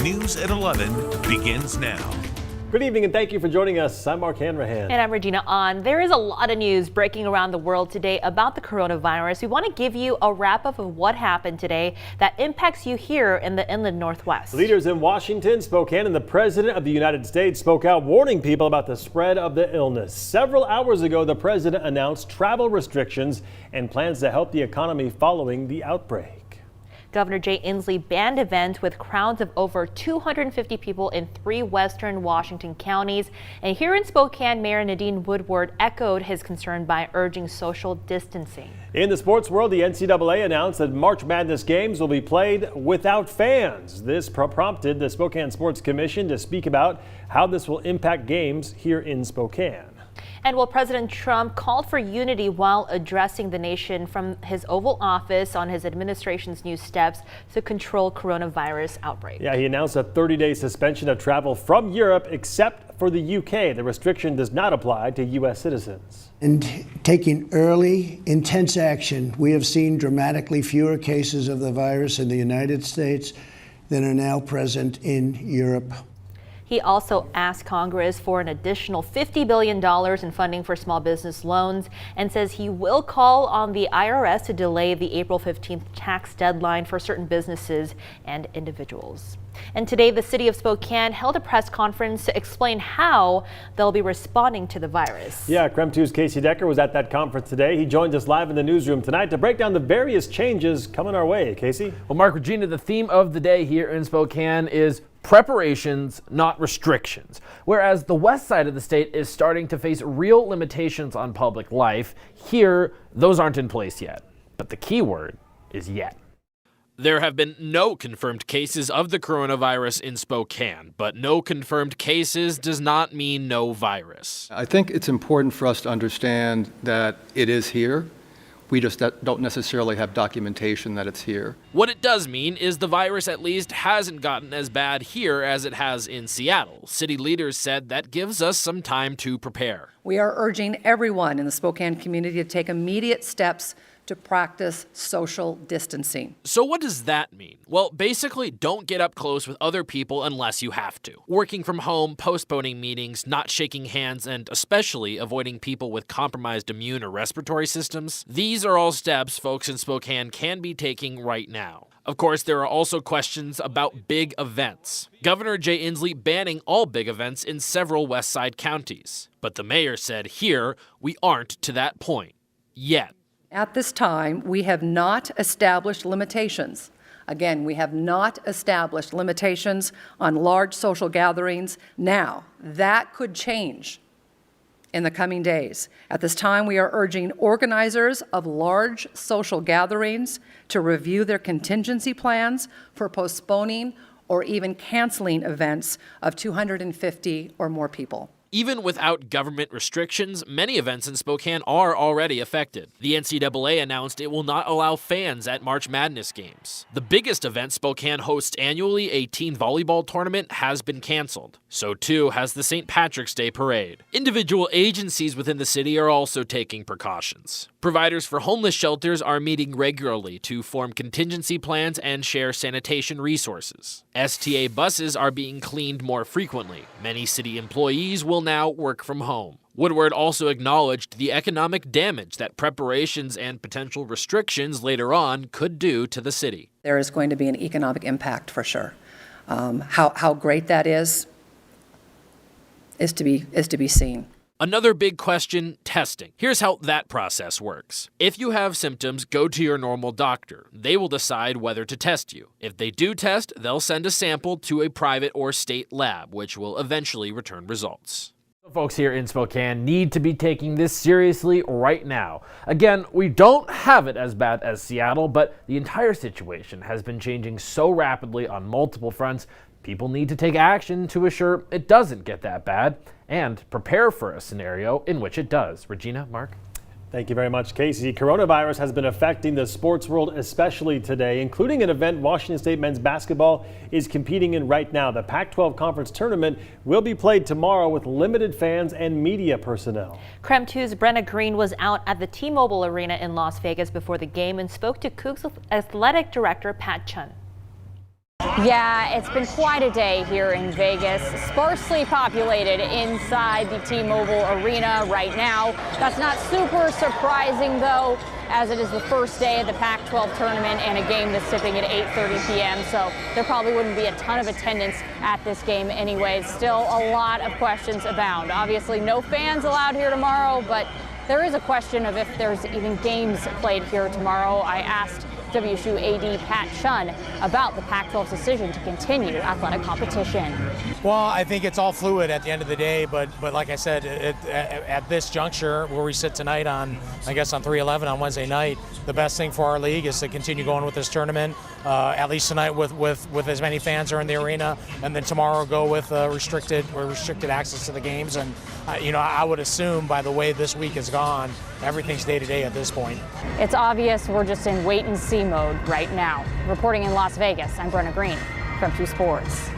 News at 11 begins now. Good evening and thank you for joining us. I'm Mark Hanrahan. And I'm Regina Ahn. There is a lot of news breaking around the world today about the coronavirus. We want to give you a wrap up of what happened today that impacts you here in the inland Northwest. Leaders in Washington, Spokane, and the President of the United States spoke out warning people about the spread of the illness. Several hours ago, the President announced travel restrictions and plans to help the economy following the outbreak. Governor Jay Inslee banned events with crowds of over 250 people in 3 western Washington counties. And here in Spokane, Mayor Nadine Woodward echoed his concern by urging social distancing. In the sports world, the NCAA announced that March Madness games will be played without fans. This prompted the Spokane Sports Commission to speak about how this will impact games here in Spokane. And while President Trump called for unity while addressing the nation from his Oval Office on his administration's new steps to control coronavirus outbreak. Yeah, he announced a 30-day suspension of travel from Europe except for the UK. The restriction does not apply to U.S. citizens. And taking early, intense action, we have seen dramatically fewer cases of the virus in the United States than are now present in Europe. He also asked Congress for an additional $50 billion in funding for small business loans and says he will call on the IRS to delay the April 15th tax deadline for certain businesses and individuals. And today, the city of Spokane held a press conference to explain how they'll be responding to the virus. Yeah, KREM 2's Casey Decker was at that conference today. He joins us live in the newsroom tonight to break down the various changes coming our way. Casey? Well, Mark, Regina, the theme of the day here in Spokane is preparations, not restrictions. Whereas the west side of the state is starting to face real limitations on public life, here, those aren't in place yet. But the key word is yet. There have been no confirmed cases of the coronavirus in Spokane, but no confirmed cases does not mean no virus. I think it's important for us to understand that it is here. We just don't necessarily have documentation that it's here. What it does mean is the virus at least hasn't gotten as bad here as it has in Seattle. City leaders said that gives us some time to prepare. We are urging everyone in the Spokane community to take immediate steps to practice social distancing. So what does that mean? Well, basically don't get up close with other people unless you have to. Working from home, postponing meetings, not shaking hands, and especially avoiding people with compromised immune or respiratory systems. These are all steps folks in Spokane can be taking right now. Of course, there are also questions about big events. Governor Jay Inslee banning all big events in several west side counties. But the mayor said here, we aren't to that point yet. At this time, we have not established limitations. Again, we have not established limitations on large social gatherings. Now, that could change in the coming days. At this time, we are urging organizers of large social gatherings to review their contingency plans for postponing or even canceling events of 250 or more people. Even without government restrictions, many events in Spokane are already affected. The NCAA announced it will not allow fans at March Madness games. The biggest event Spokane hosts annually, a teen volleyball tournament, has been canceled. So too has the St. Patrick's Day Parade. Individual agencies within the city are also taking precautions. Providers for homeless shelters are meeting regularly to form contingency plans and share sanitation resources. STA buses are being cleaned more frequently. Many city employees will now work from home. Woodward also acknowledged the economic damage that preparations and potential restrictions later on could do to the city. There is going to be an economic impact for sure. How great that is to be seen. Another big question, testing. Here's how that process works. If you have symptoms, go to your normal doctor. They will decide whether to test you. If they do test, they'll send a sample to a private or state lab, which will eventually return results. Folks here in Spokane need to be taking this seriously right now. Again, we don't have it as bad as Seattle, but the entire situation has been changing so rapidly on multiple fronts. People need to take action to assure it doesn't get that bad and prepare for a scenario in which it does. Regina, Mark? Thank you very much, Casey. Coronavirus has been affecting the sports world, especially today, including an event Washington State men's basketball is competing in right now. The Pac-12 Conference Tournament will be played tomorrow with limited fans and media personnel. KREM 2's Brenna Green was out at the T-Mobile Arena in Las Vegas before the game and spoke to Cougs Athletic Director Pat Chun. Yeah, it's been quite a day here in Vegas. Sparsely populated inside the T-Mobile Arena right now. That's not super surprising, though, as it is the first day of the Pac-12 tournament and a game that's tipping at 8:30 p.m. So there probably wouldn't be a ton of attendance at this game anyways. Still a lot of questions abound. Obviously, no fans allowed here tomorrow, but there is a question of if there's even games played here tomorrow. I asked WSU AD Pat Shunn about the Pac-12's decision to continue athletic competition. Well, I think it's all fluid at the end of the day, but like I said, at this juncture where we sit tonight on 3/11 on Wednesday night, the best thing for our league is to continue going with this tournament, at least tonight with as many fans are in the arena, and then tomorrow go with restricted access to the games. And I would assume by the way this week has gone, everything's day to day at this point. It's obvious we're just in wait and see mode right now. Reporting in Las Vegas, I'm Brenna Green from 2 Sports.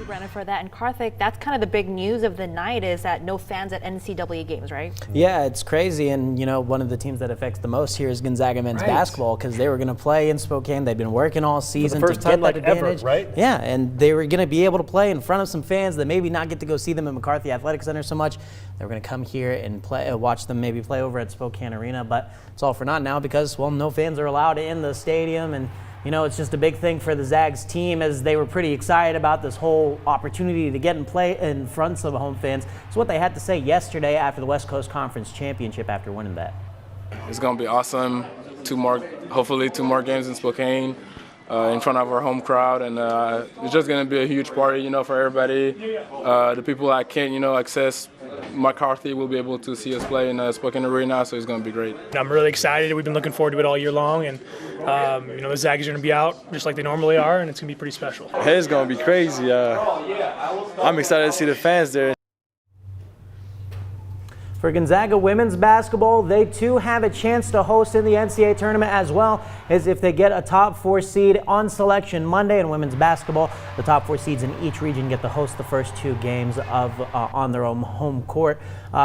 Brenna, for that. And Karthik, that's kind of the big news of the night, is that no fans at NCAA games, right? Yeah, it's crazy. And, one of the teams that affects the most here is Gonzaga men's basketball, because they were going to play in Spokane. They've been working all season for the first to time get that advantage. ever, right? Yeah, and they were going to be able to play in front of some fans that maybe not get to go see them in McCarthy Athletic Center so much. They were going to come here and watch them maybe play over at Spokane Arena, but it's all for naught now because, well, no fans are allowed in the stadium. And it's just a big thing for the Zags team, as they were pretty excited about this whole opportunity to get and play in front of home fans. It's what they had to say yesterday after the West Coast Conference Championship after winning that. It's going to be awesome. Hopefully two more games in Spokane in front of our home crowd. And it's just going to be a huge party, for everybody. The people that can't, access McCarthy will be able to see us play in Spokane Arena, so it's going to be great. I'm really excited. We've been looking forward to it all year long, and the Zags are going to be out just like they normally are, and it's going to be pretty special. Hey, it's going to be crazy. I'm excited to see the fans there. For Gonzaga women's basketball, they too have a chance to host in the NCAA tournament, as well as if they get a top 4 seed on selection Monday. In women's basketball, the top 4 seeds in each region get to host the first 2 games on their own home court.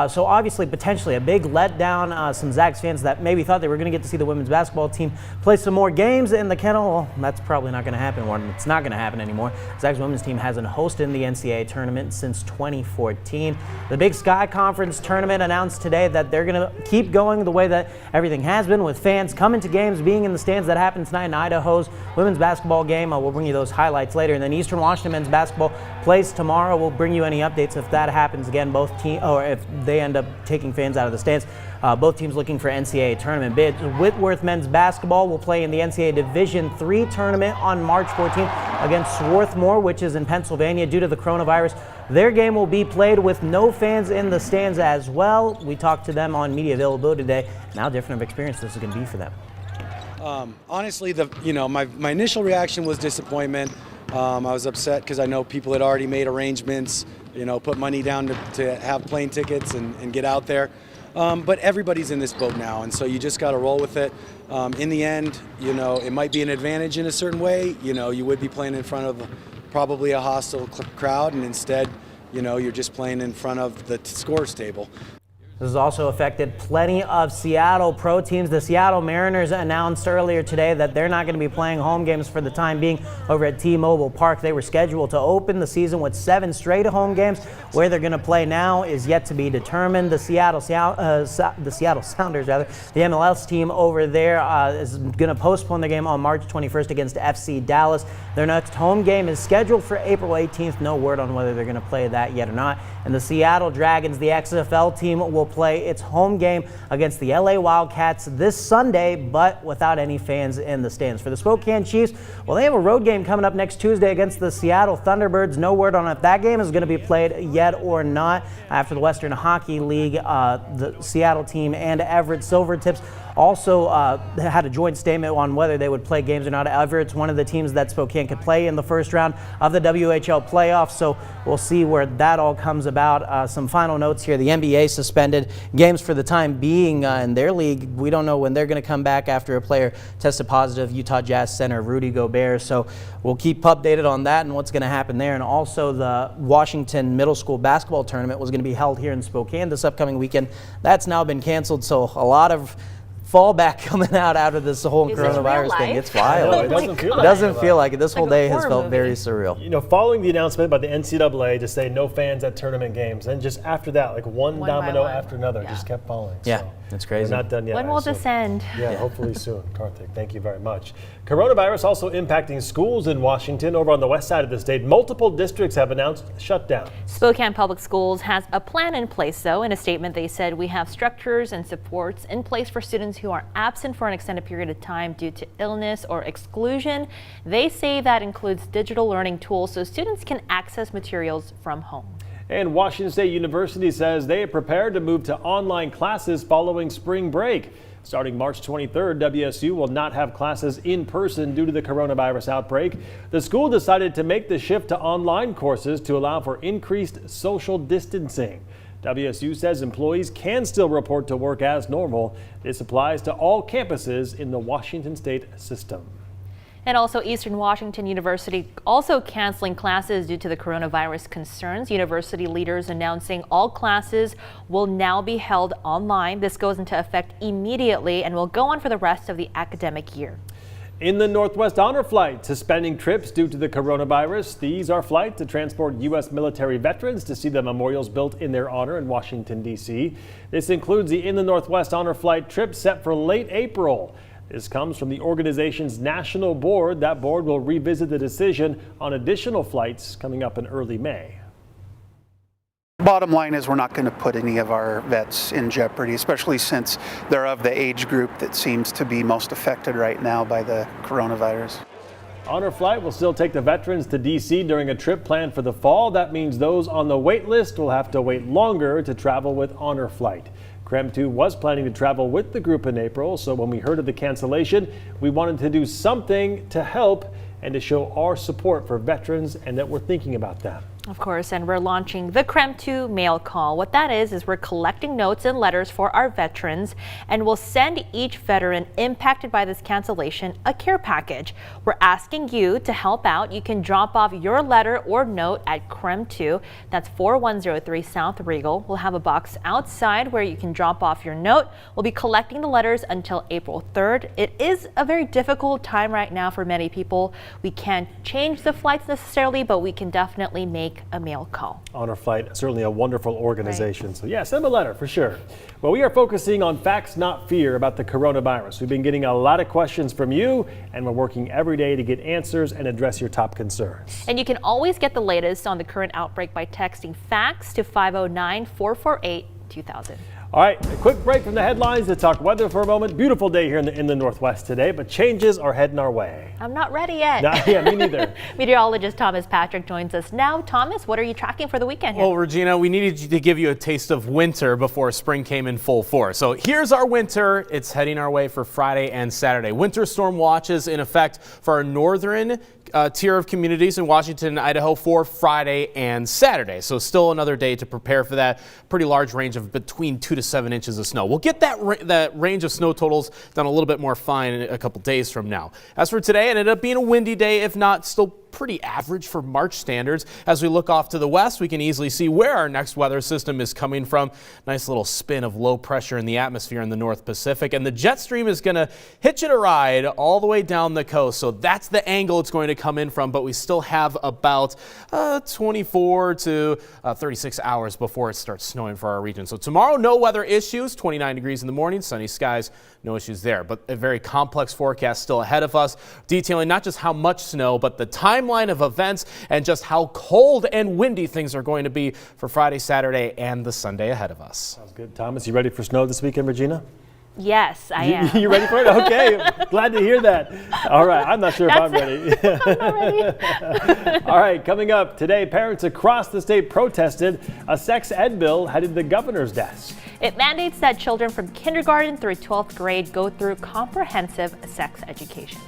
So obviously, potentially a big letdown. Some Zags fans that maybe thought they were going to get to see the women's basketball team play some more games in the kennel. Well, that's probably not going to happen. It's not going to happen anymore. Zags women's team hasn't hosted in the NCAA tournament since 2014. The Big Sky Conference tournament announced today that they're going to keep going the way that everything has been, with fans coming to games, being in the stands. That happens tonight in Idaho's women's basketball game. We'll bring you those highlights later. And then Eastern Washington men's basketball plays tomorrow. We'll bring you any updates if that happens again, or if they end up taking fans out of the stands. Both teams looking for NCAA tournament bids. Whitworth men's basketball will play in the NCAA Division III tournament on March 14th against Swarthmore, which is in Pennsylvania. Due to the coronavirus, their game will be played with no fans in the stands as well. We talked to them on media availability today, and how different of an experience this is going to be for them. Honestly, my initial reaction was disappointment. I was upset because I know people had already made arrangements, put money down to have plane tickets and get out there. But everybody's in this boat now, and so you just got to roll with it. In the end, it might be an advantage in a certain way. You would be playing in front of probably a hostile crowd, and instead, you're just playing in front of the scores table. This has also affected plenty of Seattle pro teams. The Seattle Mariners announced earlier today that they're not going to be playing home games for the time being over at T-Mobile Park. They were scheduled to open the season with 7 straight home games. Where they're going to play now is yet to be determined. The Seattle Sounders, the MLS team over there, is going to postpone the game on March 21st against FC Dallas. Their next home game is scheduled for April 18th. No word on whether they're going to play that yet or not. And the Seattle Dragons, the XFL team, will play its home game against the LA Wildcats this Sunday, but without any fans in the stands. For the Spokane Chiefs, well, they have a road game coming up next Tuesday against the Seattle Thunderbirds. No word on if that game is going to be played yet or not. After the Western Hockey League, the Seattle team and Everett Silvertips also had a joint statement on whether they would play games or not. Everett's one of the teams that Spokane could play in the first round of the WHL playoffs, so we'll see where that all comes about. Some final notes here. The NBA suspended games for the time being in their league. We don't know when they're going to come back after a player tested positive, Utah Jazz center Rudy Gobert, so we'll keep updated on that and what's going to happen there. And also the Washington Middle School basketball tournament was going to be held here in Spokane this upcoming weekend. That's now been canceled, so a lot of fallback coming out of this whole Is this real coronavirus thing. life? It's wild. No, it doesn't feel It like doesn't it. feel like it. This whole like a day has horror felt movie. very surreal. You know, following the announcement by the NCAA to say no fans at tournament games, and just after that, like one One by domino one. after another Yeah. just kept falling. Yeah, So that's crazy. We're not done yet. When I will assume. this end? Yeah, hopefully soon. Karthik, thank you very much. Coronavirus also impacting schools in Washington. Over on the west side of the state, multiple districts have announced shutdown. Spokane Public Schools has a plan in place, though. In a statement, they said we have structures and supports in place for students who are absent for an extended period of time due to illness or exclusion. They say that includes digital learning tools so students can access materials from home. And Washington State University says they are prepared to move to online classes following spring break. Starting March 23rd, WSU will not have classes in person due to the coronavirus outbreak. The school decided to make the shift to online courses to allow for increased social distancing. WSU says employees can still report to work as normal. This applies to all campuses in the Washington State system. And also Eastern Washington University also canceling classes due to the coronavirus concerns. University leaders announcing all classes will now be held online. This goes into effect immediately and will go on for the rest of the academic year. In the Northwest Honor Flight, suspending trips due to the coronavirus. These are flights to transport U.S. military veterans to see the memorials built in their honor in Washington, D.C. This includes the In the Northwest Honor Flight trip set for late April. This comes from the organization's national board. That board will revisit the decision on additional flights coming up in early May. Bottom line is we're not going to put any of our vets in jeopardy, especially since they're of the age group that seems to be most affected right now by the coronavirus. Honor Flight will still take the veterans to D.C. during a trip planned for the fall. That means those on the wait list will have to wait longer to travel with Honor Flight. KREM 2 was planning to travel with the group in April, so when we heard of the cancellation, we wanted to do something to help and to show our support for veterans and that we're thinking about them. Of course, and we're launching the KREM 2 mail call. What that is we're collecting notes and letters for our veterans, and we'll send each veteran impacted by this cancellation a care package. We're asking you to help out. You can drop off your letter or note at KREM 2. That's 4103 South Regal. We'll have a box outside where you can drop off your note. We'll be collecting the letters until April 3rd. It is a very difficult time right now for many people. We can't change the flights necessarily, but we can definitely make a mail call. Honor Flight, certainly a wonderful organization. Right. So yeah, send them a letter for sure. Well, we are focusing on facts, not fear about the coronavirus. We've been getting a lot of questions from you, and we're working every day to get answers and address your top concerns. And you can always get the latest on the current outbreak by texting facts to 509-448-2000. All right, a quick break from the headlines to talk weather for a moment. Beautiful day here in the Northwest today, but changes are heading our way. I'm not ready yet. Yeah, me neither. Meteorologist Thomas Patrick joins us now. Thomas, what are you tracking for the weekend here? Well, Regina, we needed to give you a taste of winter before spring came in full force. So here's our winter. It's heading our way for Friday and Saturday. Winter storm watches in effect for our northern tier of communities in Washington and Idaho for Friday and Saturday. So still another day to prepare for that pretty large range of between 2 to 7 inches of snow. We'll get that range of snow totals down a little bit more fine in a couple days from now. As for today, it ended up being a windy day, if not still pretty average for March standards. As we look off to the west, we can easily see where our next weather system is coming from. Nice little spin of low pressure in the atmosphere in the North Pacific, and the jet stream is going to hitch it a ride all the way down the coast. So that's the angle it's going to come in from, but we still have about 24 to 36 hours before it starts snowing for our region. So tomorrow, no weather issues, 29 degrees in the morning, sunny skies, no issues there, but a very complex forecast still ahead of us, detailing not just how much snow, but the timeline of events and just how cold and windy things are going to be for Friday, Saturday, and the Sunday ahead of us. Sounds good. Thomas, you ready for snow this weekend, Regina? Yes, I am. You ready for it? Okay, glad to hear that. All right, I'm not sure if I'm ready. I'm not ready. All right, coming up today, parents across the state protested a sex ed bill headed to the governor's desk. It mandates that children from kindergarten through 12th grade go through comprehensive sex education.